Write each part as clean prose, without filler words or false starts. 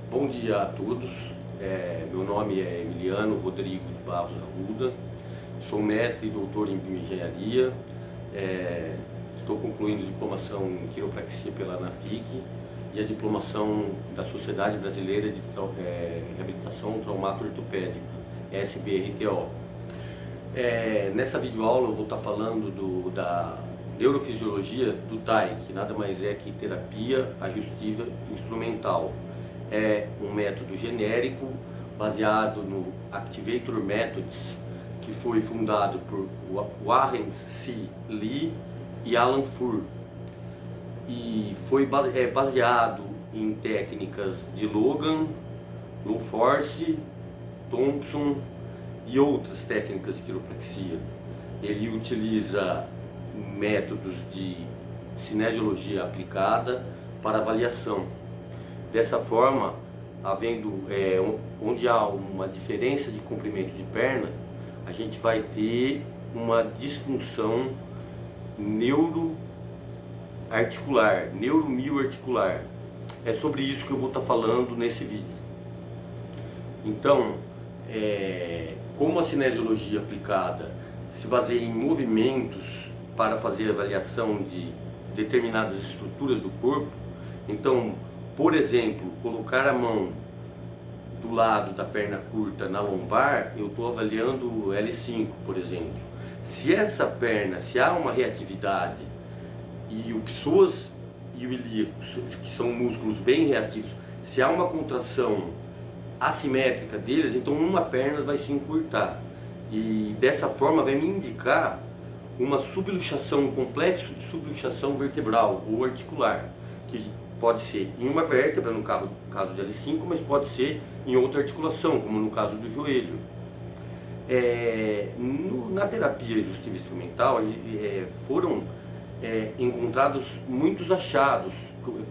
Bom dia a todos, meu nome é Emiliano Rodrigues Barros Arruda, sou mestre e doutor em bioengenharia, estou concluindo diplomação em quiropraxia pela ANAFIC e a diplomação da Sociedade Brasileira de Reabilitação Traumato-Ortopédica, SBRTO. Nessa videoaula eu vou estar falando da neurofisiologia do TAI, que nada mais é que terapia ajustiva instrumental. É um método genérico baseado no Activator Methods, que foi fundado por Warren C. Lee e Alan Furr, e foi baseado em técnicas de Logan, Low Force, Thompson e outras técnicas de quiropraxia. Ele utiliza métodos de cinesiologia aplicada para avaliação. Dessa forma, onde há uma diferença de comprimento de perna, a gente vai ter uma disfunção neuroarticular, neuromioarticular. É sobre isso que eu vou estar falando nesse vídeo. Então, como a cinesiologia aplicada se baseia em movimentos para fazer avaliação de determinadas estruturas do corpo, então, por exemplo, colocar a mão do lado da perna curta na lombar, eu estou avaliando o L5, por exemplo. Se essa perna, se há uma reatividade e o psoas e o ilíaco, que são músculos bem reativos, se há uma contração assimétrica deles, então uma perna vai se encurtar. E dessa forma vai me indicar uma subluxação, um complexo de subluxação vertebral ou articular, que pode ser em uma vértebra, no caso de L5, mas pode ser em outra articulação, como no caso do joelho. Na terapia ajustiva instrumental foram encontrados muitos achados.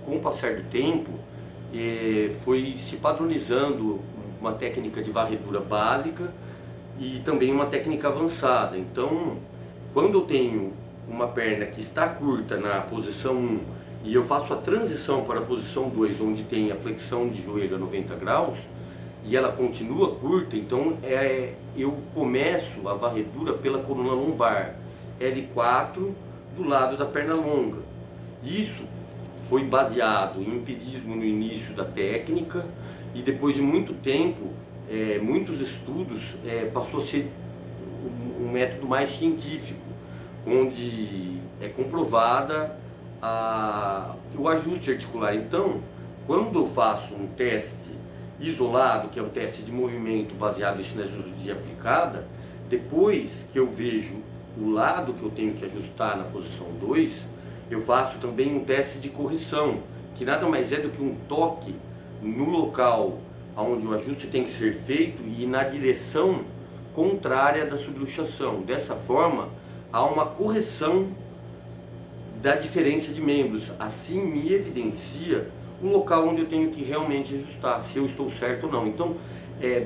Com o passar do tempo, foi se padronizando uma técnica de varredura básica e também uma técnica avançada. Então, quando eu tenho uma perna que está curta na posição 1 e eu faço a transição para a posição 2, onde tem a flexão de joelho a 90 graus, e ela continua curta, então eu começo a varredura pela coluna lombar, L4, do lado da perna longa. Isso foi baseado em empirismo no início da técnica, e depois de muito tempo, muitos estudos, passou a ser um método mais científico, onde é comprovada o ajuste articular. Então, quando eu faço um teste isolado, que é o teste de movimento baseado em cinesiologia aplicada, depois que eu vejo o lado que eu tenho que ajustar na posição 2, eu faço também um teste de correção, que nada mais é do que um toque no local onde o ajuste tem que ser feito e na direção contrária da subluxação. Dessa forma, há uma correção da diferença de membros. Assim me evidencia o local onde eu tenho que realmente ajustar, se eu estou certo ou não. Então,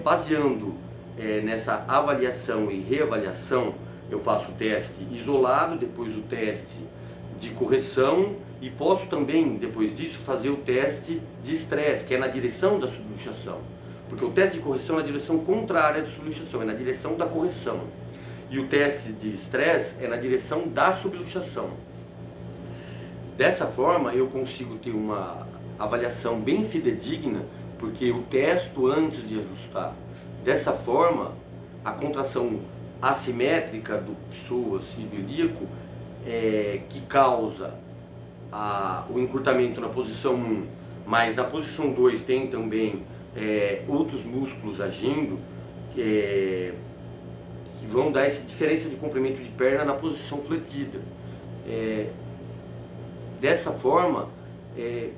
baseando nessa avaliação e reavaliação, eu faço o teste isolado, depois o teste de correção, e posso também, depois disso, fazer o teste de estresse, que é na direção da subluxação. Porque o teste de correção é na direção contrária da subluxação, é na direção da correção. E o teste de estresse é na direção da subluxação. Dessa forma, eu consigo ter uma avaliação bem fidedigna, porque eu testo antes de ajustar. Dessa forma, a contração assimétrica do psoas e do ilíaco, que causa o encurtamento na posição 1, mas na posição 2 tem também outros músculos agindo, que vão dar essa diferença de comprimento de perna na posição fletida. Dessa forma,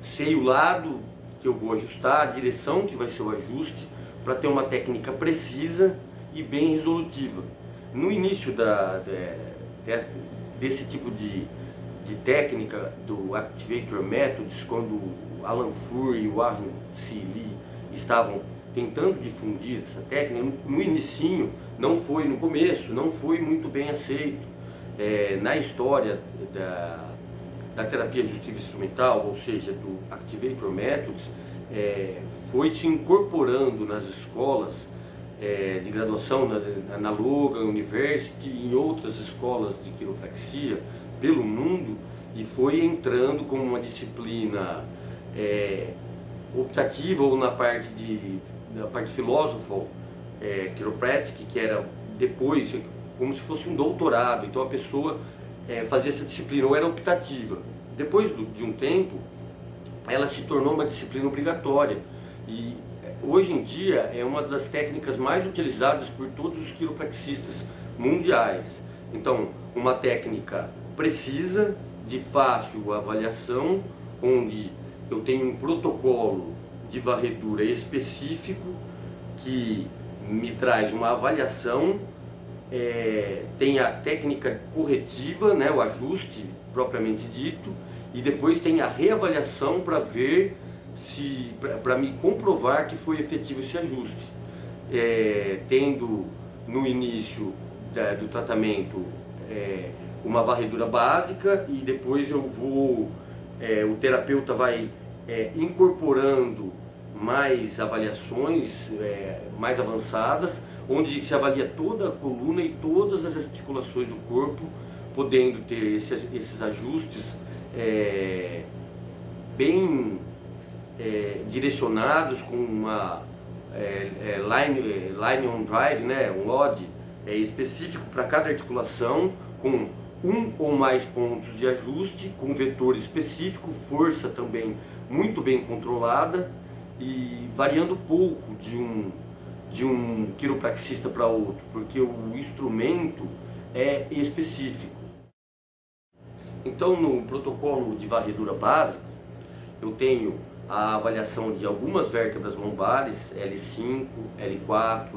sei o lado que eu vou ajustar, a direção que vai ser o ajuste, para ter uma técnica precisa e bem resolutiva. No início desse tipo de técnica do Activator Methods, quando Alan Furr e Warren C. Lee estavam tentando difundir essa técnica, no inicinho, no começo, não foi muito bem aceito. Na história da terapia ajustiva instrumental, ou seja, do Activator Methods, foi se incorporando nas escolas de graduação, na Logan University e em outras escolas de quiropraxia pelo mundo, e foi entrando como uma disciplina optativa ou na parte filosofal, chiropractic, que era depois como se fosse um doutorado. Então a pessoa fazia essa disciplina, ou era optativa. Depois de um tempo, ela se tornou uma disciplina obrigatória, e hoje em dia é uma das técnicas mais utilizadas por todos os quiropraxistas mundiais. Então, uma técnica precisa, de fácil avaliação, onde eu tenho um protocolo de varredura específico que me traz uma avaliação, tem a técnica corretiva, né, o ajuste propriamente dito, e depois tem a reavaliação para ver para me comprovar que foi efetivo esse ajuste, tendo no início do tratamento uma varredura básica, e depois o terapeuta vai incorporando mais avaliações mais avançadas, onde se avalia toda a coluna e todas as articulações do corpo, podendo ter esses ajustes bem direcionados, com uma line on drive, né, um LOD específico para cada articulação, com um ou mais pontos de ajuste, com vetor específico, força também muito bem controlada, e variando pouco de um quiropraxista para outro, porque o instrumento é específico. Então, no protocolo de varredura básica, eu tenho a avaliação de algumas vértebras lombares, L5, L4,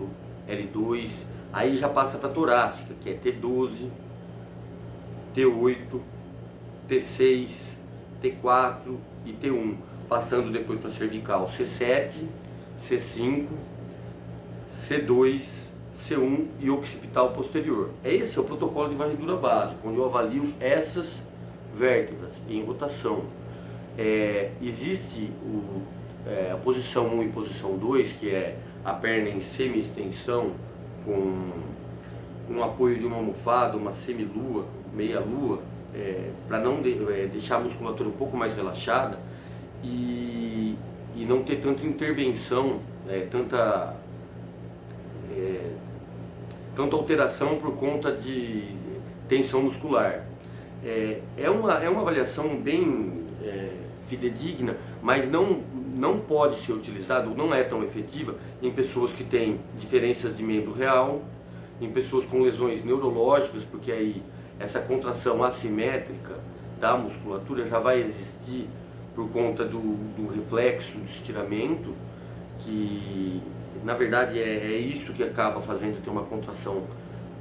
L2, aí já passa para a torácica, que é T12, T8, T6, T4 e T1, passando depois para a cervical C7, C5, C2, C1 e occipital posterior. Esse é o protocolo de varredura básico, onde eu avalio essas vértebras em rotação. Existe a posição 1 e posição 2, que é a perna em semi-extensão, com um apoio de uma almofada, uma semi-lua, meia-lua, para não deixar a musculatura um pouco mais relaxada e não ter tanta intervenção, tanta alteração por conta de tensão muscular. É uma avaliação bem fidedigna, mas não pode ser utilizada, ou não é tão efetiva, em pessoas que têm diferenças de membro real, em pessoas com lesões neurológicas, porque aí essa contração assimétrica da musculatura já vai existir por conta do reflexo do estiramento, que na verdade é isso que acaba fazendo ter uma contração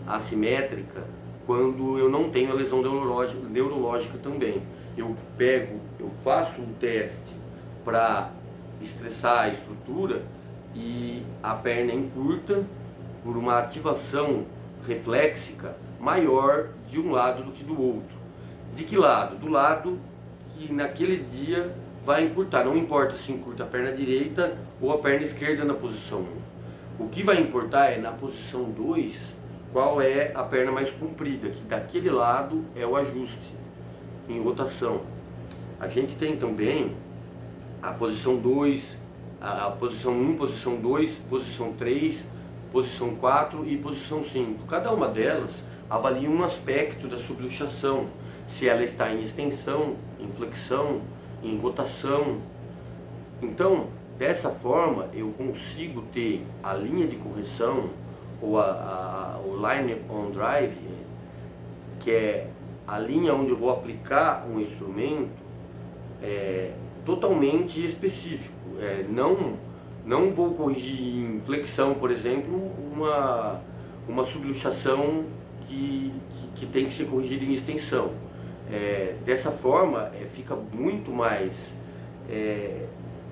assimétrica, quando eu não tenho a lesão neurológica também. Eu faço um teste para estressar a estrutura, e a perna encurta por uma ativação reflexica maior de um lado do que do outro. De que lado? Do lado que naquele dia vai encurtar, não importa se encurta a perna direita ou a perna esquerda na posição 1. O que vai importar é na posição 2, qual é a perna mais comprida, que daquele lado é o ajuste em rotação. A gente tem também a posição 2, a posição 1, posição 2, posição 3, posição 4 e posição 5. Cada uma delas avalia um aspecto da subluxação, se ela está em extensão, em flexão, em rotação. Então, dessa forma, eu consigo ter a linha de correção, ou o line on drive, que é a linha onde eu vou aplicar um instrumento, totalmente específico. Não vou corrigir em flexão, por exemplo, uma subluxação que tem que ser corrigida em extensão. Dessa forma, fica muito mais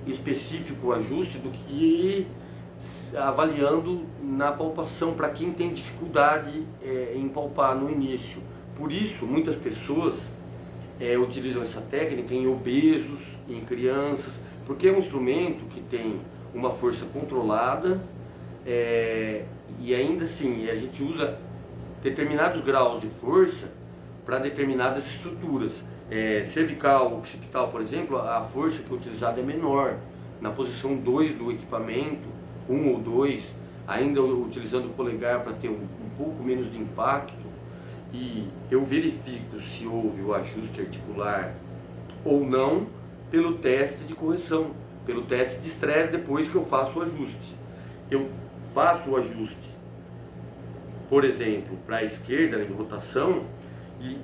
específico o ajuste do que avaliando na palpação, para quem tem dificuldade em palpar no início. Por isso, muitas pessoas utilizam essa técnica em obesos, em crianças, porque é um instrumento que tem uma força controlada, e ainda assim a gente usa determinados graus de força para determinadas estruturas. Cervical, occipital, por exemplo, a força que é utilizada é menor. Na posição 2 do equipamento, 1 ou 2, ainda utilizando o polegar para ter um pouco menos de impacto, e eu verifico se houve o ajuste articular ou não pelo teste de correção, pelo teste de estresse depois que eu faço o ajuste. Eu faço o ajuste, por exemplo, para a esquerda, em rotação, e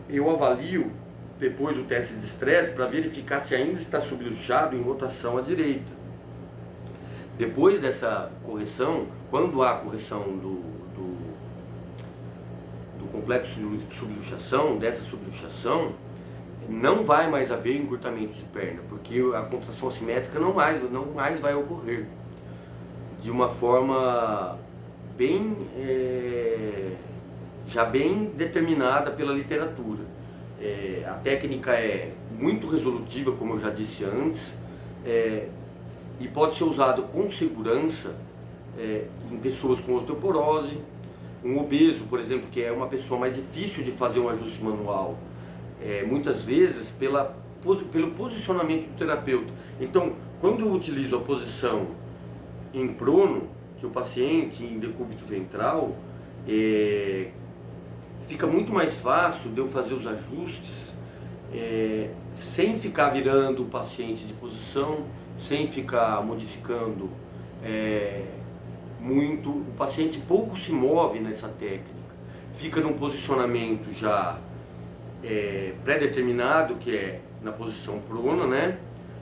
eu avalio depois o teste de estresse para verificar se ainda está subluxado em rotação à direita. Depois dessa correção, quando há correção do complexo de subluxação, dessa subluxação, não vai mais haver encurtamento de perna, porque a contração assimétrica não mais vai ocorrer de uma forma bem, já bem determinada pela literatura. A técnica é muito resolutiva, como eu já disse antes, e pode ser usado com segurança em pessoas com osteoporose, um obeso, por exemplo, que é uma pessoa mais difícil de fazer um ajuste manual, muitas vezes pelo posicionamento do terapeuta. Então, quando eu utilizo a posição em prono, que o paciente em decúbito ventral, fica muito mais fácil de eu fazer os ajustes sem ficar virando o paciente de posição, sem ficar modificando muito. O paciente pouco se move nessa técnica, fica num posicionamento já pré-determinado, que é na posição prona, né?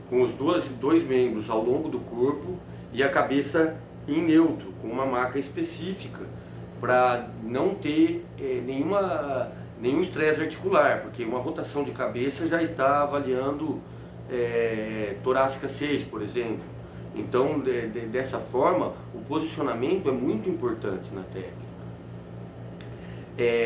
Com os dois membros ao longo do corpo e a cabeça em neutro, com uma maca específica, para não ter nenhum estresse articular, porque uma rotação de cabeça já está avaliando torácica 6, por exemplo. Então, dessa forma, o posicionamento é muito importante na técnica.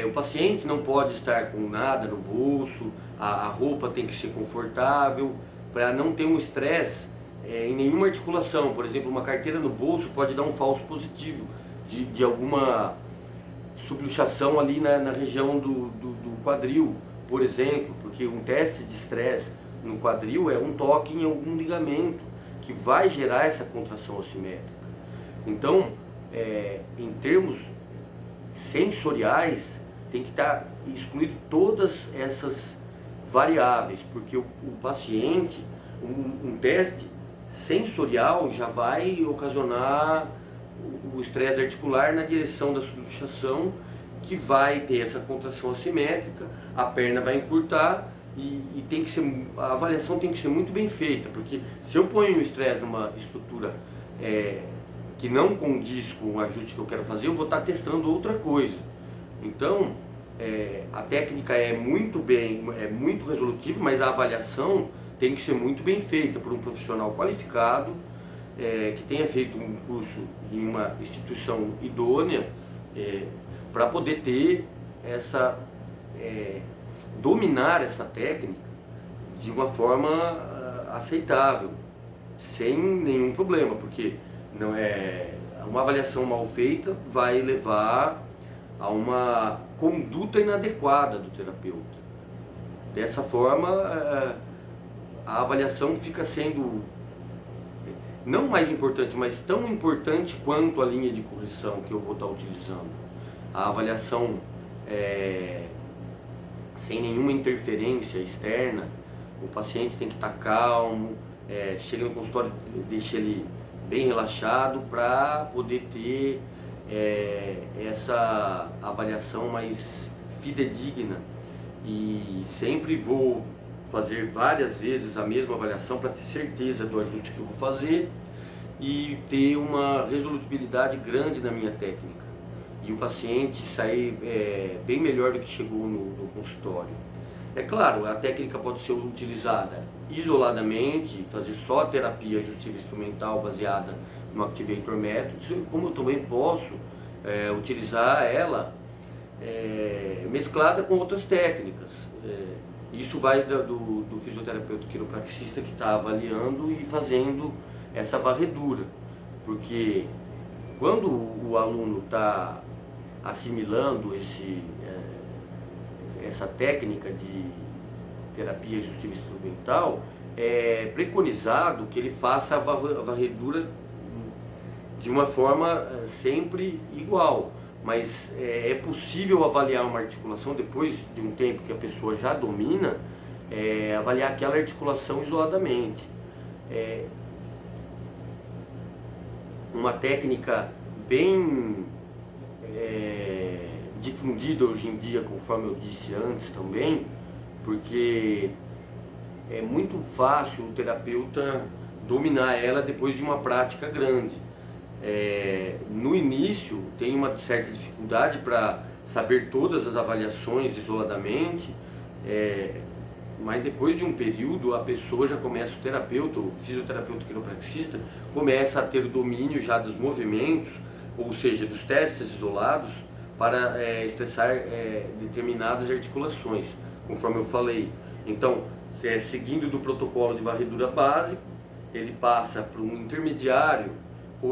O paciente não pode estar com nada no bolso, a roupa tem que ser confortável, para não ter um estresse em nenhuma articulação. Por exemplo, uma carteira no bolso pode dar um falso positivo de alguma subluxação ali na região do quadril, por exemplo, porque um teste de estresse no quadril é um toque em algum ligamento que vai gerar essa contração assimétrica. Então, em termos sensoriais, tem que estar excluído todas essas variáveis, porque o paciente, um teste sensorial já vai ocasionar o estresse articular na direção da subluxação, que vai ter essa contração assimétrica, a perna vai encurtar e tem que ser, a avaliação tem que ser muito bem feita, porque se eu ponho um estresse numa estrutura que não condiz com o ajuste que eu quero fazer, eu vou estar testando outra coisa. Então, a técnica é muito resolutiva, mas a avaliação tem que ser muito bem feita por um profissional qualificado, que tenha feito um curso em uma instituição idônea, para poder ter dominar essa técnica de uma forma aceitável, sem nenhum problema, porque não uma avaliação mal feita vai levar a uma conduta inadequada do terapeuta. Dessa forma, a avaliação fica sendo não mais importante, mas tão importante quanto a linha de correção que eu vou estar utilizando. A avaliação sem nenhuma interferência externa, o paciente tem que estar calmo, chega no consultório, deixa ele bem relaxado para poder ter essa avaliação mais fidedigna. E sempre vou fazer várias vezes a mesma avaliação para ter certeza do ajuste que eu vou fazer e ter uma resolutibilidade grande na minha técnica. E o paciente sair bem melhor do que chegou no consultório. É claro, a técnica pode ser utilizada isoladamente, fazer só terapia ajustiva instrumental baseada no Activator Method, como eu também posso utilizar ela mesclada com outras técnicas. Isso vai do fisioterapeuta quiropraxista que está avaliando e fazendo essa varredura, porque quando o aluno está assimilando essa técnica de terapia exaustiva instrumental, é preconizado que ele faça a varredura de uma forma sempre igual, mas é possível avaliar uma articulação depois de um tempo que a pessoa já domina, avaliar aquela articulação isoladamente. Uma técnica bem difundida hoje em dia, conforme eu disse antes também, porque é muito fácil o terapeuta dominar ela depois de uma prática grande. No início tem uma certa dificuldade para saber todas as avaliações isoladamente, mas depois de um período a pessoa já começa, o terapeuta, o fisioterapeuta quiropraxista, começa a ter domínio já dos movimentos, ou seja, dos testes isolados para estressar determinadas articulações, conforme eu falei. Então, seguindo do protocolo de varredura básico, ele passa para um intermediário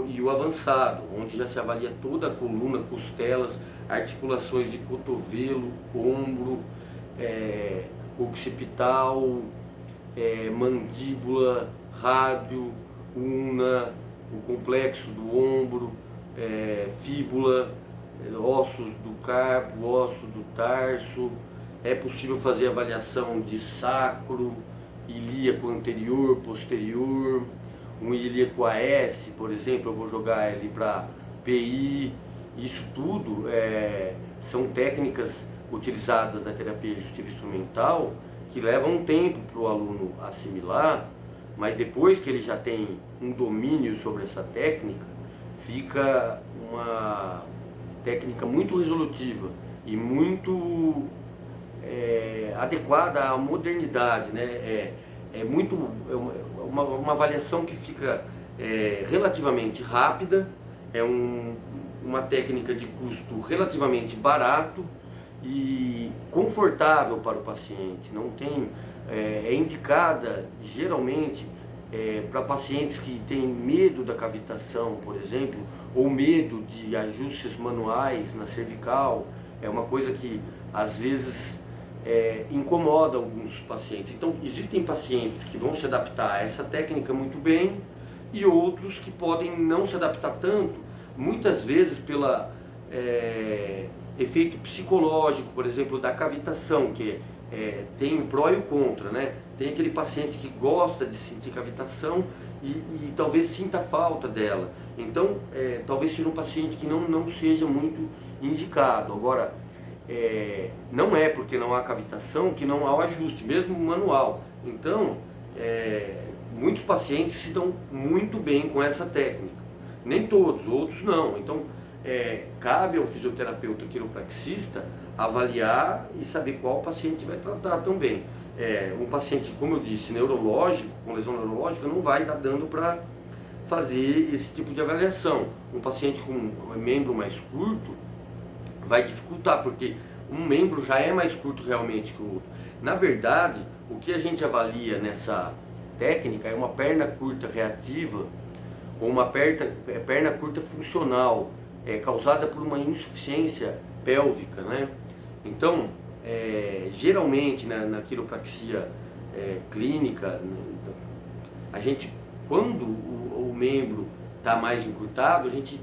e o avançado, onde já se avalia toda a coluna, costelas, articulações de cotovelo, ombro, occipital, mandíbula, rádio, una, o complexo do ombro, fíbula, ossos do carpo, ossos do tarso. É possível fazer avaliação de sacro, ilíaco anterior, posterior, um ilíaco AS, por exemplo, eu vou jogar ele para PI. Isso tudo são técnicas utilizadas na terapia exaustiva instrumental que levam um tempo para o aluno assimilar, mas depois que ele já tem um domínio sobre essa técnica, fica uma técnica muito resolutiva e muito adequada à modernidade, né? Uma avaliação que fica relativamente rápida, uma técnica de custo relativamente barato e confortável para o paciente. Não tem, é indicada geralmente para pacientes que têm medo da cavitação, por exemplo, ou medo de ajustes manuais na cervical. É uma coisa que às vezes incomoda alguns pacientes. Então existem pacientes que vão se adaptar a essa técnica muito bem e outros que podem não se adaptar tanto, muitas vezes pela efeito psicológico, por exemplo, da cavitação, que tem o pró e o contra, né? Tem aquele paciente que gosta de sentir cavitação e talvez sinta falta dela. Então, talvez seja um paciente que não seja muito indicado. Agora, não é porque não há cavitação que não há o ajuste, mesmo manual. Então, muitos pacientes se dão muito bem com essa técnica. Nem todos, outros não. Então, cabe ao fisioterapeuta quiropraxista avaliar e saber qual paciente vai tratar também. Um paciente, como eu disse, neurológico, com lesão neurológica, não vai dar dando para fazer esse tipo de avaliação. Um paciente com um membro mais curto vai dificultar, porque um membro já é mais curto realmente que o outro. Na verdade, o que a gente avalia nessa técnica é uma perna curta reativa ou uma perna curta funcional, causada por uma insuficiência pélvica, né? Então, geralmente na quiropraxia clínica, a gente, quando o membro está mais encurtado, a gente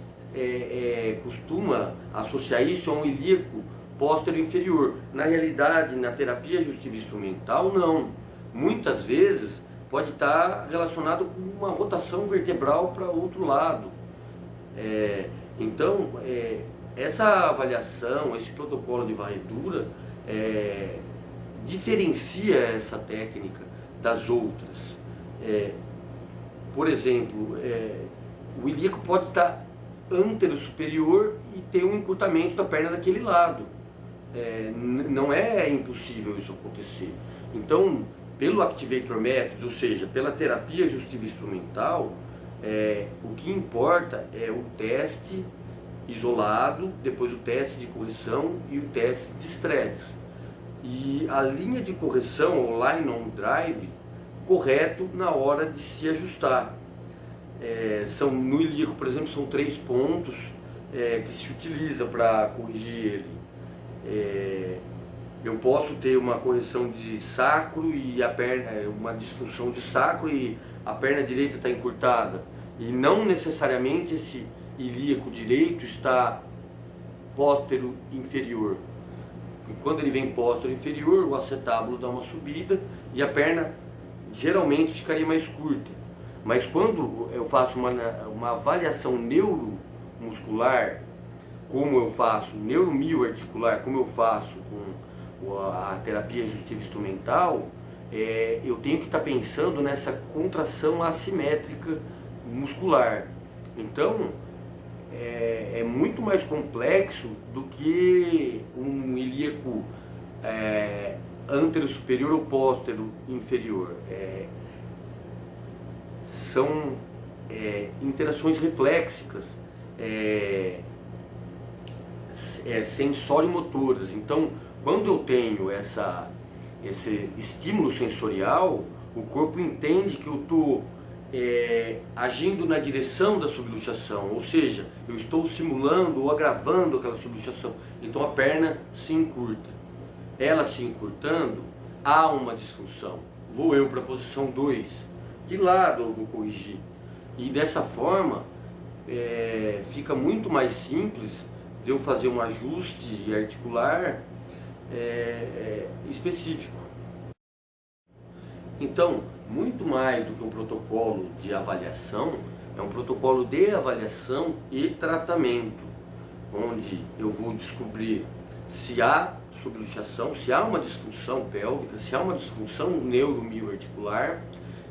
costuma associar isso a um ilíaco póstero inferior. Na realidade, na terapia exaustiva instrumental, não. Muitas vezes pode estar relacionado com uma rotação vertebral para outro lado. Então, essa avaliação, esse protocolo de varredura diferencia essa técnica das outras. Por exemplo, o ilíaco pode estar antero superior e ter um encurtamento da perna daquele lado. Não é impossível isso acontecer. Então, pelo Activator Methods, ou seja, pela terapia exaustiva instrumental, o que importa é o teste isolado, depois o teste de correção e o teste de estresse. e a linha de correção, o line on drive, correto na hora de se ajustar. No ilíaco, por exemplo, são 3 pontos que se utiliza para corrigir ele. Eu posso ter uma correção de sacro e a perna, uma disfunção de sacro e a perna direita está encurtada. E não necessariamente esse ilíaco direito está póstero inferior. E quando ele vem póstero inferior, o acetábulo dá uma subida e a perna geralmente ficaria mais curta. Mas quando eu faço uma avaliação neuromuscular, como eu faço neuromioarticular, como eu faço com a terapia ajustiva instrumental, eu tenho que estar pensando nessa contração assimétrica muscular. Então, é muito mais complexo do que um ilíaco antero superior ou póstero inferior. São interações reflexivas, sensório-motoras. Então, quando eu tenho esse estímulo sensorial, o corpo entende que eu estou agindo na direção da subluxação, ou seja, eu estou simulando ou agravando aquela subluxação. Então a perna se encurta. Ela se encurtando, há uma disfunção. Vou eu para a posição 2. De lado eu vou corrigir. E dessa forma, fica muito mais simples de eu fazer um ajuste articular específico. Então, muito mais do que um protocolo de avaliação, é um protocolo de avaliação e tratamento, onde eu vou descobrir se há subluxação, se há uma disfunção pélvica, se há uma disfunção neuromioarticular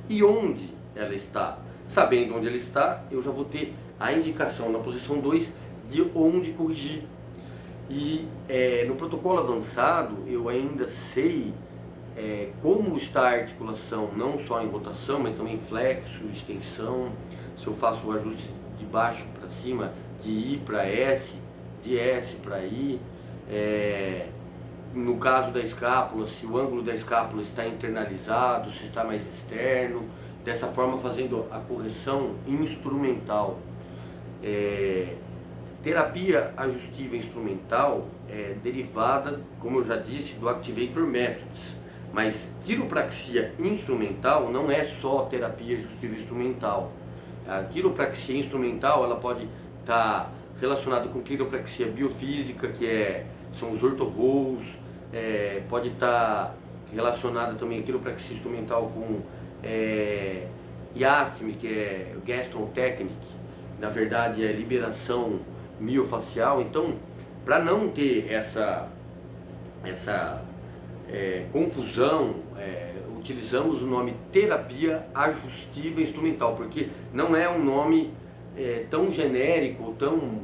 e onde ela está. Sabendo onde ela está, eu já vou ter a indicação na posição 2 de onde corrigir. E no protocolo avançado, eu ainda sei como está a articulação, não só em rotação, mas também flexo, extensão, se eu faço o ajuste de baixo para cima, de I para S, de S para I, no caso da escápula, se o ângulo da escápula está internalizado, se está mais externo, dessa forma fazendo a correção instrumental. Terapia ajustiva instrumental é derivada, como eu já disse, do Activator Methods. Mas quiropraxia instrumental não é só terapia ajustiva instrumental. A quiropraxia instrumental ela pode estar relacionada com quiropraxia biofísica, são os orthorolls, pode estar relacionada também a quiropraxia instrumental com IASTM, que é Gaston Technique, na verdade é liberação miofacial. Então, para não ter essa confusão, utilizamos o nome terapia ajustiva instrumental, porque não é um nome tão genérico, tão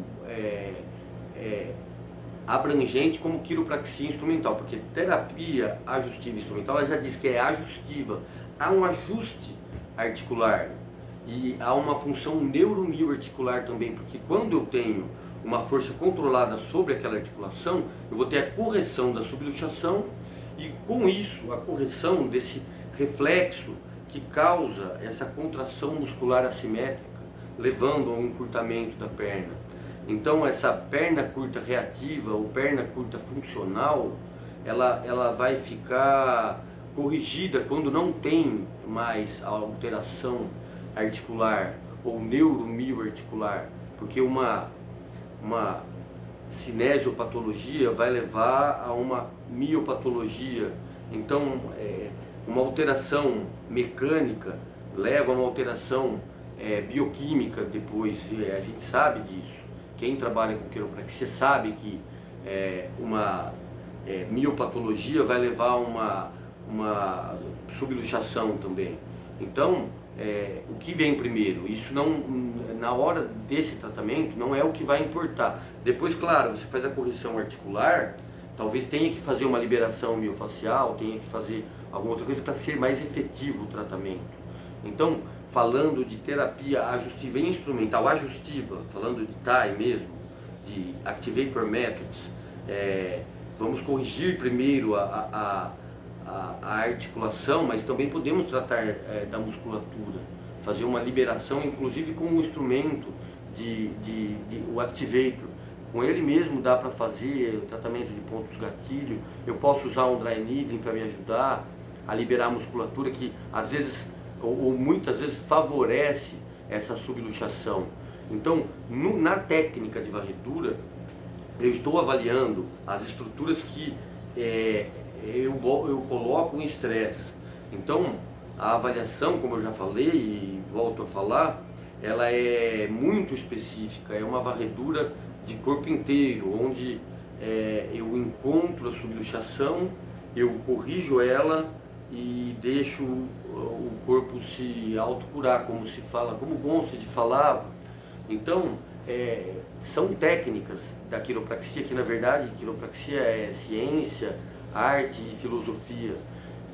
abrangente como quiropraxia instrumental, porque terapia ajustiva instrumental ela já diz que é ajustiva, há um ajuste articular e há uma função neuromioarticular também, porque quando eu tenho uma força controlada sobre aquela articulação, eu vou ter a correção da subluxação e com isso a correção desse reflexo que causa essa contração muscular assimétrica, levando ao encurtamento da perna. Então essa perna curta reativa ou perna curta funcional, ela vai ficar corrigida quando não tem mais a alteração articular ou neuromioarticular, porque uma cinesiopatologia vai levar a uma miopatologia. Então, uma alteração mecânica leva a uma alteração bioquímica depois, e a gente sabe disso. Quem trabalha com quiropraxia sabe que uma miopatologia vai levar a uma subluxação também. Então, o que vem primeiro? Isso não, na hora desse tratamento, não é o que vai importar. Depois, claro, você faz a correção articular, talvez tenha que fazer uma liberação miofacial, tenha que fazer alguma outra coisa para ser mais efetivo o tratamento. Então, falando de terapia ajustiva instrumental, ajustiva, falando de TAI mesmo, de Activator Methods, vamos corrigir primeiro a articulação, mas também podemos tratar da musculatura, fazer uma liberação, inclusive com um instrumento o Activator. Com ele mesmo dá para fazer o tratamento de pontos gatilho. Eu posso usar um dry needling para me ajudar a liberar a musculatura, que às vezes ou muitas vezes favorece essa subluxação. Então, na técnica de varredura, eu estou avaliando as estruturas que eu coloco em estresse. Então, a avaliação, como eu já falei e volto a falar, ela é muito específica, é uma varredura de corpo inteiro, onde eu encontro a subluxação, eu corrijo ela e deixo o corpo se autocurar, como se fala, como Gonstead falava. Então, são técnicas da quiropraxia, que na verdade quiropraxia é ciência, arte e filosofia.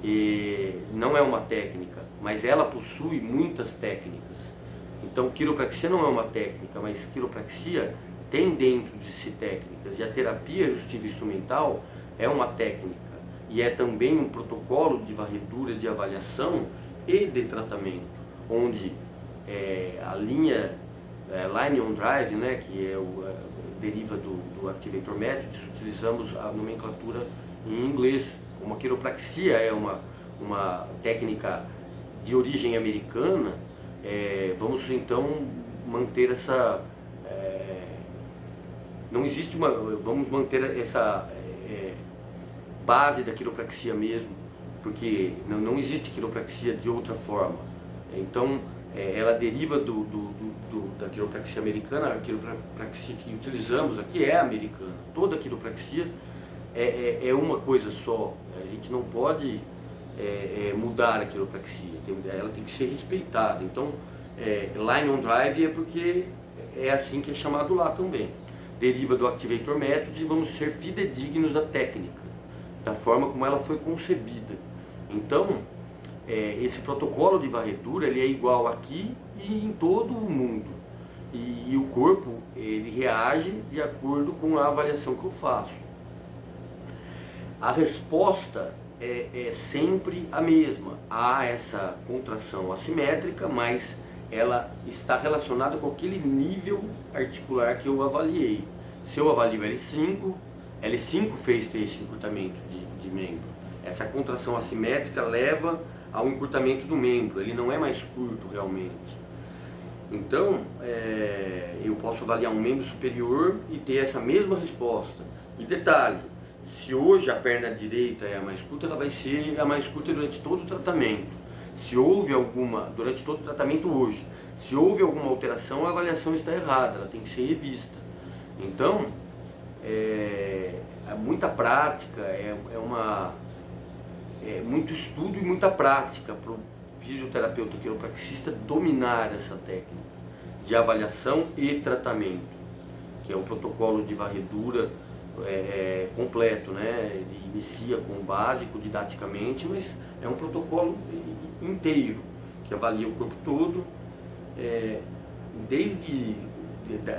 E não é uma técnica, mas ela possui muitas técnicas. Então, quiropraxia não é uma técnica, mas quiropraxia tem dentro de si técnicas. E a terapia ajustiva instrumental é uma técnica e é também um protocolo de varredura, de avaliação e de tratamento, onde a linha Line on Drive, né, que deriva do Activator Methods, utilizamos a nomenclatura em inglês. Como a quiropraxia é uma técnica de origem americana, vamos então manter essa... não existe vamos manter essa base da quiropraxia mesmo, porque não existe quiropraxia de outra forma. Então, ela deriva da quiropraxia americana. A quiropraxia que utilizamos aqui é americana. Toda quiropraxia é uma coisa só. A gente não pode mudar a quiropraxia, ela tem que ser respeitada. Então, Line on Drive é porque é assim que é chamado lá também. Deriva do Activator Methods e vamos ser fidedignos da técnica, da forma como ela foi concebida. Então, esse protocolo de varredura ele é igual aqui e em todo o mundo. E o corpo ele reage de acordo com a avaliação que eu faço. A resposta é sempre a mesma. Há essa contração assimétrica, mas ela está relacionada com aquele nível articular que eu avaliei. Se eu avalio L5 fez ter esse encurtamento de membro. Essa contração assimétrica leva ao encurtamento do membro, ele não é mais curto realmente. Então, eu posso avaliar um membro superior e ter essa mesma resposta. E detalhe, se hoje a perna direita é a mais curta, ela vai ser a mais curta durante todo o tratamento. Se houve durante todo o tratamento hoje, se houve alguma alteração, a avaliação está errada, ela tem que ser revista. Então, é muita prática, muito estudo e muita prática para o fisioterapeuta quiropraxista dominar essa técnica de avaliação e tratamento, que é o protocolo de varredura completo, né? Ele inicia com o básico didaticamente, mas é um protocolo inteiro que avalia o corpo todo, desde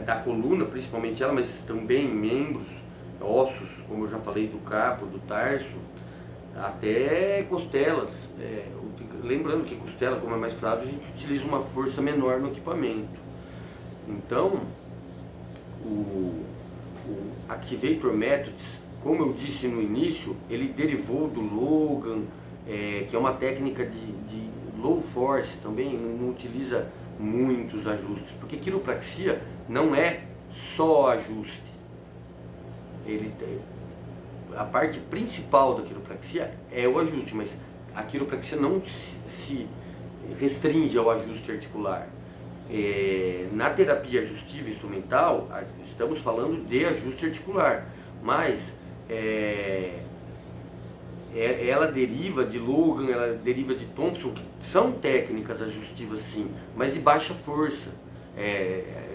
da coluna, principalmente ela, mas também membros, ossos, como eu já falei, do carpo, do tarso, até costelas. Lembrando que costela, como é mais frágil, a gente utiliza uma força menor no equipamento. Então, o Activator Methods, como eu disse no início, ele derivou do Logan, que é uma técnica de low force também, não utiliza muitos ajustes, porque quiropraxia não é só ajuste. A parte principal da quiropraxia é o ajuste, mas a quiropraxia não se restringe ao ajuste articular. Na terapia ajustiva instrumental, estamos falando de ajuste articular, mas ela deriva de Logan, ela deriva de Thompson, que são técnicas ajustivas sim, mas de baixa força.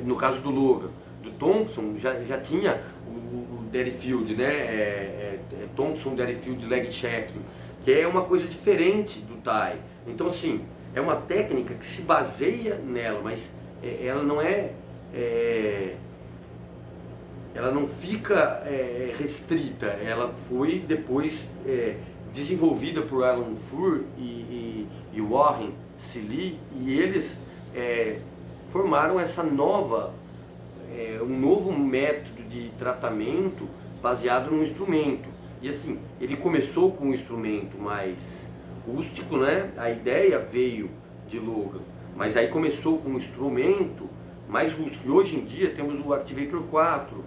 No caso do Logan, do Thompson já tinha o Derryfield, né? Thompson Derryfield Leg Checking, que é uma coisa diferente do Thai. Então assim, é uma técnica que se baseia nela, mas ela não ela não fica restrita, ela foi depois desenvolvida por Alan Furr e Warren Seeley, e eles formaram essa nova, um novo método de tratamento baseado no instrumento. E assim, ele começou com um instrumento mais rústico, né? A ideia veio de Logan, mas aí começou com um instrumento mais rústico. E hoje em dia temos o Activator 4,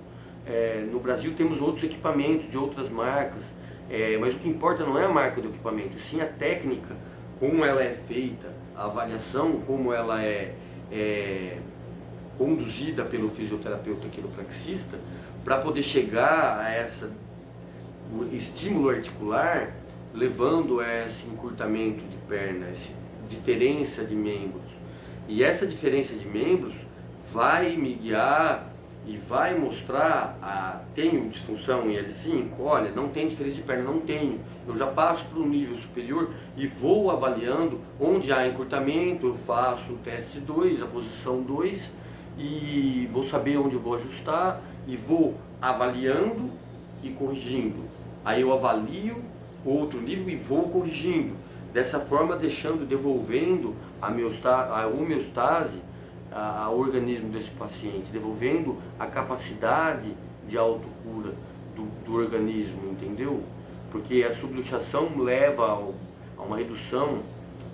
no Brasil temos outros equipamentos de outras marcas, mas o que importa não é a marca do equipamento, sim a técnica, como ela é feita, a avaliação, como ela é conduzida pelo fisioterapeuta quiropraxista, para poder chegar a o estímulo articular, levando a esse encurtamento de perna, essa diferença de membros. E essa diferença de membros vai me guiar e vai mostrar, tenho disfunção em L5? Olha, não tem diferença de perna, não tenho. Eu já passo para o nível superior e vou avaliando onde há encurtamento, eu faço o teste 2, a posição 2, e vou saber onde eu vou ajustar, e vou avaliando e corrigindo. Aí eu avalio outro nível e vou corrigindo. Dessa forma, devolvendo a homeostase ao organismo desse paciente, devolvendo a capacidade de autocura do organismo, entendeu? Porque a subluxação leva a uma redução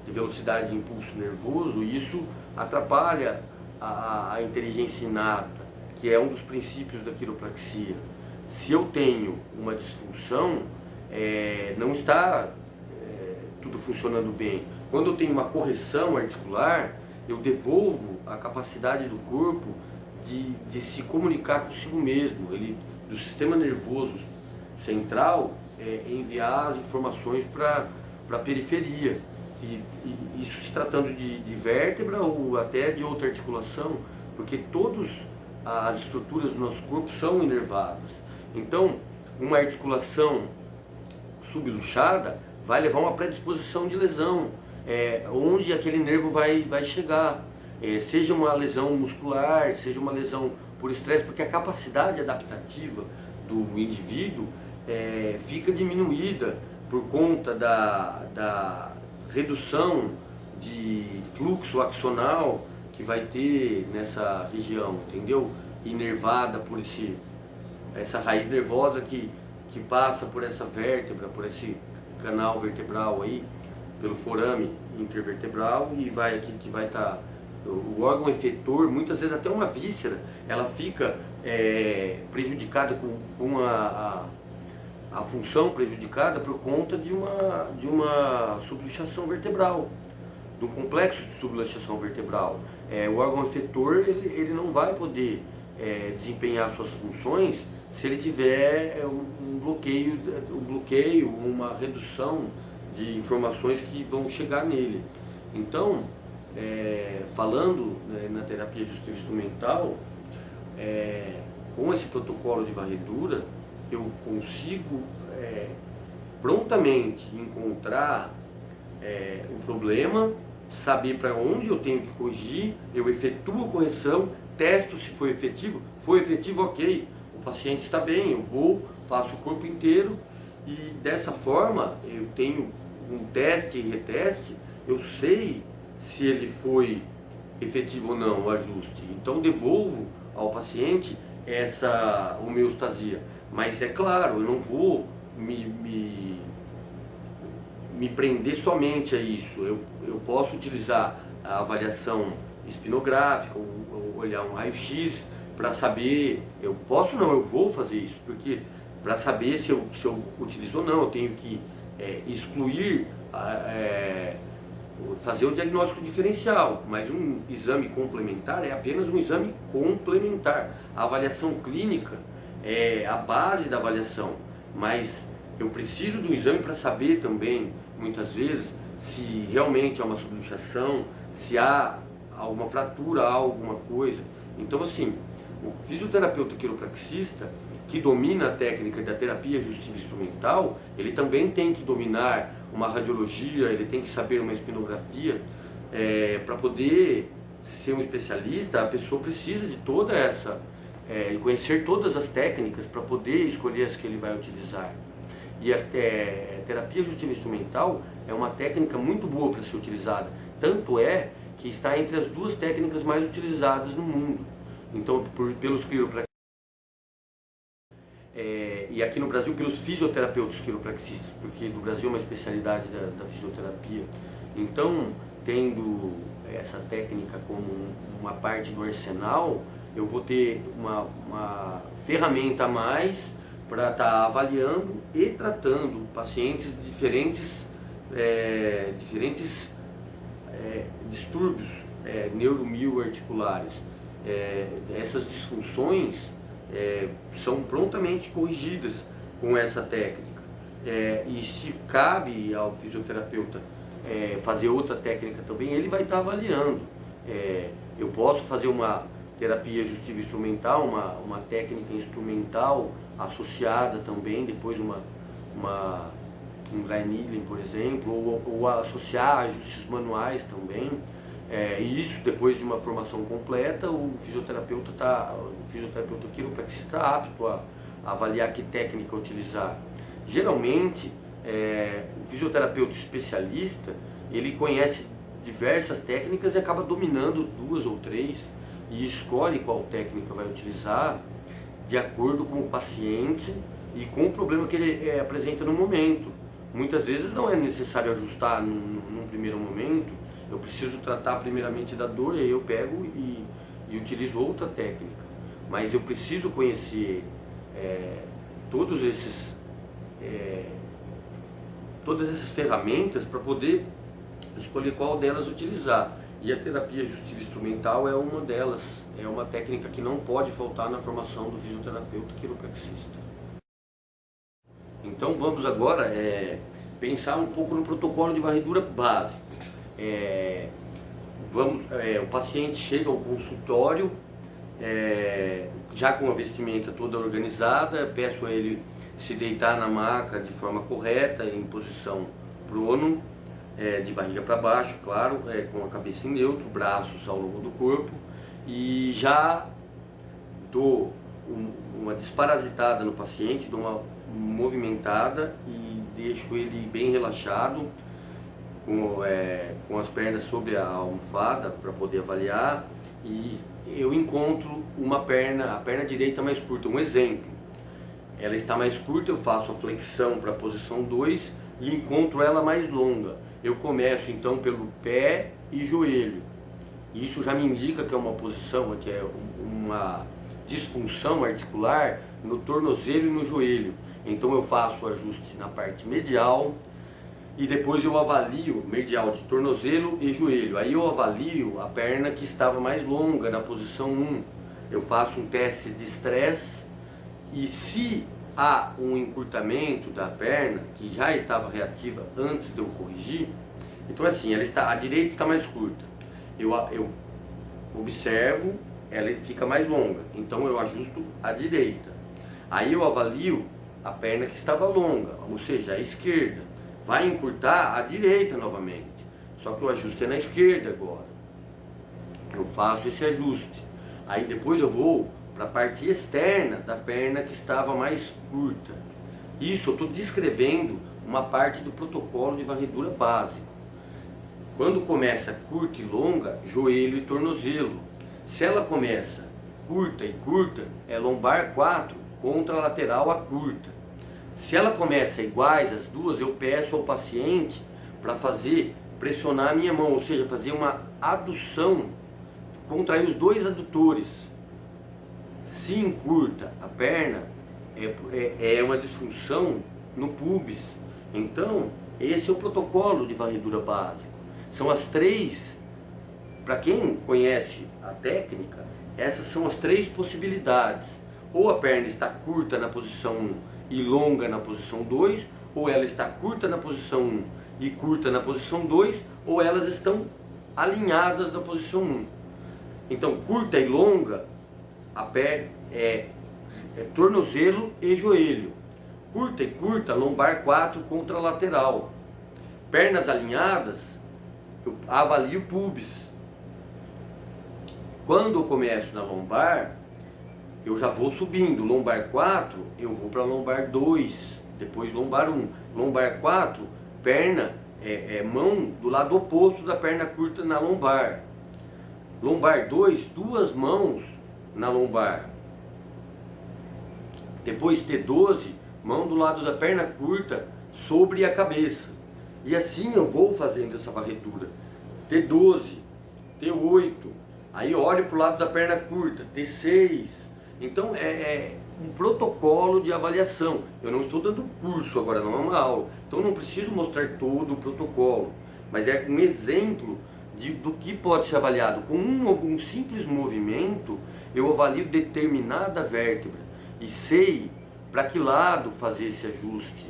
de velocidade de impulso nervoso, e isso atrapalha a inteligência inata, que é um dos princípios da quiropraxia. Se eu tenho uma disfunção, não está tudo funcionando bem. Quando eu tenho uma correção articular, eu devolvo a capacidade do corpo de se comunicar consigo mesmo, do sistema nervoso central, enviar as informações para a periferia. E isso se tratando de vértebra ou até de outra articulação, porque todas as estruturas do nosso corpo são inervadas. Então, uma articulação subluxada vai levar a uma predisposição de lesão, onde aquele nervo vai chegar, seja uma lesão muscular, seja uma lesão por estresse, porque a capacidade adaptativa do indivíduo fica diminuída por conta da redução de fluxo axonal que vai ter nessa região, entendeu? Inervada por essa raiz nervosa que passa por essa vértebra, por esse canal vertebral aí, pelo forame intervertebral, e vai aqui que vai estar o órgão efetor, muitas vezes até uma víscera, ela fica prejudicada com a função prejudicada por conta de uma subluxação vertebral, de um complexo de subluxação vertebral. O órgão efetor ele não vai poder desempenhar suas funções se ele tiver um bloqueio, uma redução de informações que vão chegar nele. Então, falando na terapia digestiva instrumental, com esse protocolo de varredura, eu consigo prontamente encontrar o problema, saber para onde eu tenho que corrigir, eu efetuo a correção, testo se foi efetivo, ok, o paciente está bem, eu faço o corpo inteiro, e dessa forma eu tenho um teste e reteste, eu sei se ele foi efetivo ou não, o ajuste. Então devolvo ao paciente essa homeostasia. Mas é claro, eu não vou me prender somente a isso. Eu posso utilizar a avaliação espinográfica, ou olhar um raio-x para saber, eu vou fazer isso, porque para saber se eu utilizo ou não, eu tenho que excluir, fazer o diagnóstico diferencial, mas um exame complementar é apenas um exame complementar. A avaliação clínica é a base da avaliação, mas eu preciso do exame para saber também, muitas vezes, se realmente há uma subluxação, se há alguma fratura, há alguma coisa. Então, assim, o fisioterapeuta quiropraxista que domina a técnica da terapia digestiva instrumental, ele também tem que dominar uma radiologia, ele tem que saber uma espinografia. Para poder ser um especialista, a pessoa precisa de toda essa e conhecer todas as técnicas para poder escolher as que ele vai utilizar. E a terapia ajustiva instrumental é uma técnica muito boa para ser utilizada, tanto é que está entre as 2 técnicas mais utilizadas no mundo. Então, pelos quiropraxistas, e aqui no Brasil pelos fisioterapeutas quiropraxistas, porque no Brasil é uma especialidade da fisioterapia. Então, tendo essa técnica como uma parte do arsenal, eu vou ter uma ferramenta a mais para estar avaliando e tratando pacientes de diferentes distúrbios neuromioarticulares. Essas disfunções são prontamente corrigidas com essa técnica. E se cabe ao fisioterapeuta fazer outra técnica também, ele vai estar avaliando. Eu posso fazer uma terapia ajustiva instrumental, uma técnica instrumental associada também, depois um dry needling, por exemplo, ou associar ajustes manuais também. E isso depois de uma formação completa, o fisioterapeuta quiropraxista está apto a avaliar que técnica utilizar. Geralmente, o fisioterapeuta especialista, ele conhece diversas técnicas e acaba dominando 2 ou 3 e escolhe qual técnica vai utilizar de acordo com o paciente e com o problema que ele apresenta no momento. Muitas vezes não é necessário ajustar num primeiro momento, eu preciso tratar primeiramente da dor e aí eu pego e utilizo outra técnica. Mas eu preciso conhecer todas essas ferramentas para poder escolher qual delas utilizar. E a terapia ajustiva instrumental é uma delas, é uma técnica que não pode faltar na formação do fisioterapeuta quiropraxista. Então vamos agora pensar um pouco no protocolo de varredura básico. O paciente chega ao consultório já com a vestimenta toda organizada, peço a ele se deitar na maca de forma correta, em posição prono, de barriga para baixo, claro, com a cabeça em neutro, braços ao longo do corpo, e já dou uma desparasitada no paciente, dou uma movimentada e deixo ele bem relaxado, com as pernas sobre a almofada para poder avaliar, e eu encontro a perna direita mais curta. Um exemplo, ela está mais curta, eu faço a flexão para a posição 2 e encontro ela mais longa. Eu começo então pelo pé e joelho. Isso já me indica que é uma posição, que é uma disfunção articular no tornozelo e no joelho. Então eu faço o ajuste na parte medial e depois eu avalio medial de tornozelo e joelho. Aí eu avalio a perna que estava mais longa na posição 1. Eu faço um teste de estresse e se há um encurtamento da perna que já estava reativa antes de eu corrigir, então assim, a direita está mais curta. Eu observo, ela fica mais longa, então eu ajusto a direita. Aí eu avalio a perna que estava longa, ou seja, a esquerda. Vai encurtar a direita novamente, só que o ajuste é na esquerda agora. Eu faço esse ajuste. Aí depois eu vou para a parte externa da perna que estava mais curta. Isso eu estou descrevendo uma parte do protocolo de varredura básico. Quando começa curta e longa, joelho e tornozelo. Se ela começa curta e curta, é lombar 4 contra a lateral a curta. Se ela começa iguais as duas, eu peço ao paciente para pressionar a minha mão, ou seja, fazer uma adução, contrair os 2 adutores. Se encurta a perna, é uma disfunção no pubis. Então, esse é o protocolo de varredura básico. São as 3, para quem conhece a técnica, essas são as 3 possibilidades. Ou a perna está curta na posição 1 e longa na posição 2, ou ela está curta na posição 1 e curta na posição 2, ou elas estão alinhadas na posição 1. Então, curta e longa, a pé é tornozelo e joelho. Curta e curta, lombar 4 contra a lateral. Pernas alinhadas, eu avalio pubis. Quando eu começo na lombar, eu já vou subindo. Lombar 4, eu vou para lombar 2, depois lombar 1. Lombar 4, perna, mão do lado oposto da perna curta na lombar. Lombar 2, duas mãos na lombar. Depois T12, mão do lado da perna curta sobre a cabeça. E assim eu vou fazendo essa varredura. T12, T8, aí olho para o lado da perna curta, T6. Então é um protocolo de avaliação. Eu não estou dando curso agora, não é uma aula. Então eu não preciso mostrar todo o protocolo. Mas é um exemplo do que pode ser avaliado. Com um simples movimento, eu avalio determinada vértebra e sei para que lado fazer esse ajuste,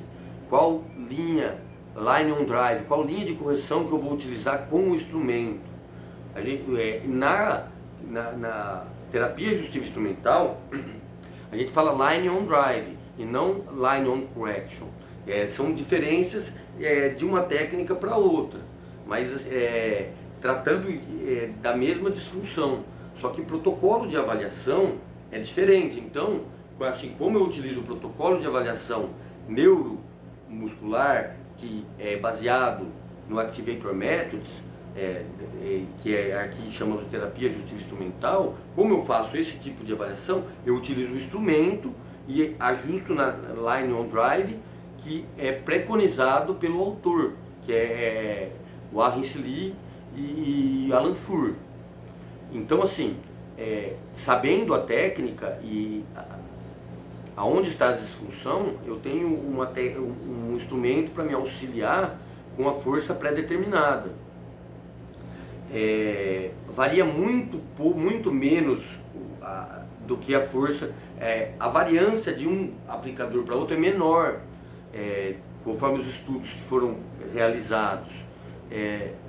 qual linha, line on drive, qual linha de correção que eu vou utilizar com o instrumento. A gente, na terapia ajustiva instrumental, a gente fala line on drive e não line on correction. São diferenças de uma técnica para outra, mas tratando da mesma disfunção, só que o protocolo de avaliação é diferente. Então, assim como eu utilizo o protocolo de avaliação neuromuscular, que é baseado no Activator Methods, que aqui chamamos de terapia ajustiva instrumental, como eu faço esse tipo de avaliação, eu utilizo o instrumento e ajusto na line on drive, que é preconizado pelo autor, que é o Arins Lee e Alan Furr. Então, assim, sabendo a técnica e aonde está a disfunção, eu tenho um instrumento para me auxiliar com a força pré-determinada. Varia muito menos do que a força, a variância de um aplicador para outro é menor, conforme os estudos que foram realizados.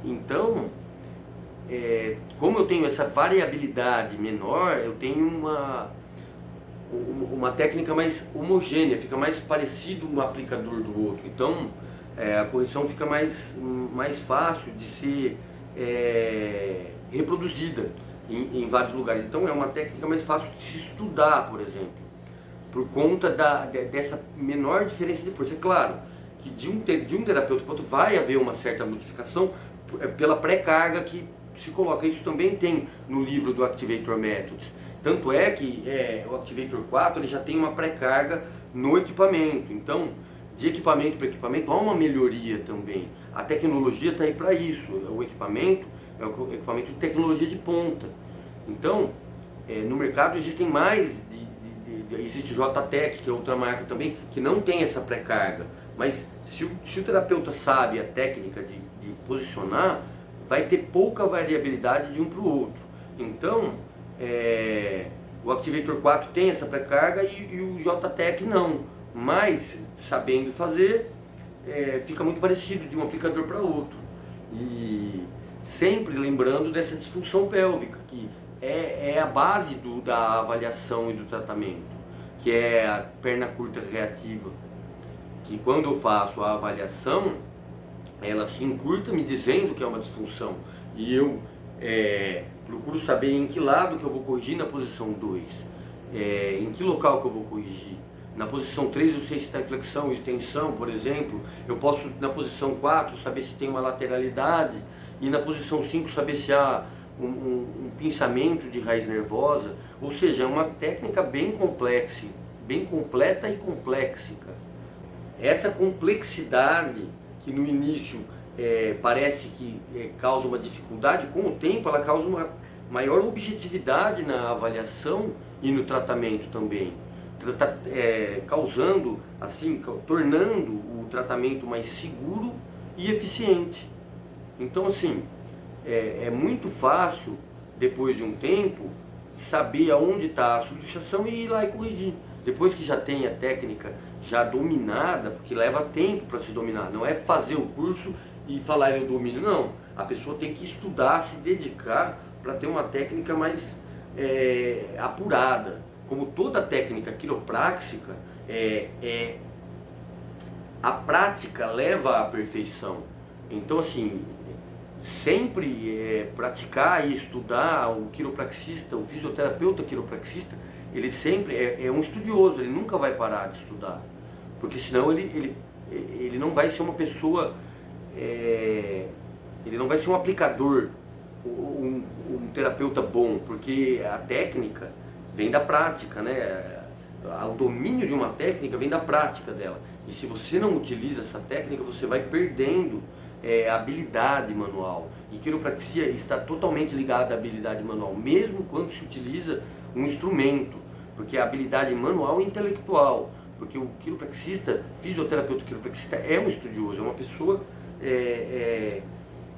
Então, como eu tenho essa variabilidade menor, eu tenho uma técnica mais homogênea, fica mais parecido um aplicador do outro. Então, a correção fica mais fácil de ser reproduzida em vários lugares. Então, é uma técnica mais fácil de se estudar, por exemplo, por conta dessa menor diferença de força. É claro que de um terapeuta para outro vai haver uma certa modificação pela pré-carga que se coloca. Isso também tem no livro do Activator Methods. Tanto é que o Activator 4 ele já tem uma pré-carga no equipamento. Então, de equipamento para equipamento há uma melhoria também. A tecnologia está aí para isso. O equipamento é um equipamento de tecnologia de ponta. Então, no mercado existem mais existe JTEC, que é outra marca também, que não tem essa pré-carga. Mas se o terapeuta sabe a técnica de posicionar, vai ter pouca variabilidade de um para o outro. Então, o Activator 4 tem essa pré-carga e o JTEC não. Mas, sabendo fazer, fica muito parecido de um aplicador para outro. E sempre lembrando dessa disfunção pélvica, que é a base da avaliação e do tratamento, que é a perna curta reativa. Que quando eu faço a avaliação, ela se encurta me dizendo que é uma disfunção. E eu procuro saber em que lado que eu vou corrigir na posição 2, em que local que eu vou corrigir. Na posição 3 eu sei se está em flexão ou extensão, por exemplo. Eu posso, na posição 4, saber se tem uma lateralidade. E na posição 5 saber se há um pinçamento de raiz nervosa. Ou seja, é uma técnica bem complexa, bem completa e complexa. Essa complexidade que no início parece que causa uma dificuldade, com o tempo ela causa uma maior objetividade na avaliação e no tratamento também, causando, assim, tornando o tratamento mais seguro e eficiente. Então, assim, é muito fácil, depois de um tempo, saber aonde está a subluxação e ir lá e corrigir. Depois que já tem a técnica já dominada, porque leva tempo para se dominar, não é fazer o curso e falar eu domino, não. A pessoa tem que estudar, se dedicar para ter uma técnica mais apurada. Como toda técnica quiropráxica, a prática leva à perfeição. Então, assim, sempre praticar e estudar. O quiropraxista, o fisioterapeuta quiropraxista, ele sempre é um estudioso, ele nunca vai parar de estudar, porque senão ele não vai ser uma pessoa, ele não vai ser um aplicador, um terapeuta bom, porque a técnica vem da prática, né? O domínio de uma técnica vem da prática dela, e se você não utiliza essa técnica, você vai perdendo a habilidade manual. E quiropraxia está totalmente ligada à habilidade manual, mesmo quando se utiliza um instrumento, porque a habilidade manual e intelectual, porque o quiropraxista, fisioterapeuta quiropraxista é um estudioso, é uma pessoa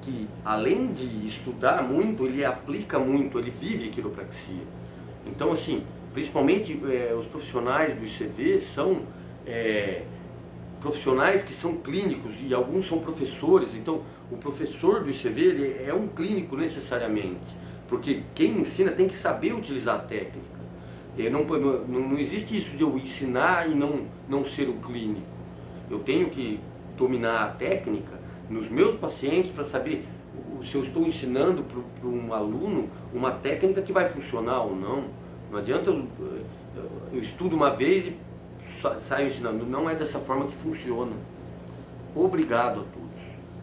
que, além de estudar muito, ele aplica muito, ele vive quiropraxia. Então, assim, principalmente os profissionais do ICV são profissionais que são clínicos, e alguns são professores. Então o professor do ICV, ele é um clínico necessariamente, porque quem ensina tem que saber utilizar a técnica. Não existe isso de eu ensinar e não ser um clínico. Eu tenho que dominar a técnica nos meus pacientes para saber se eu estou ensinando para um aluno uma técnica que vai funcionar ou não. Não adianta eu estudo uma vez e saio ensinando. Não é dessa forma que funciona. Obrigado a todos.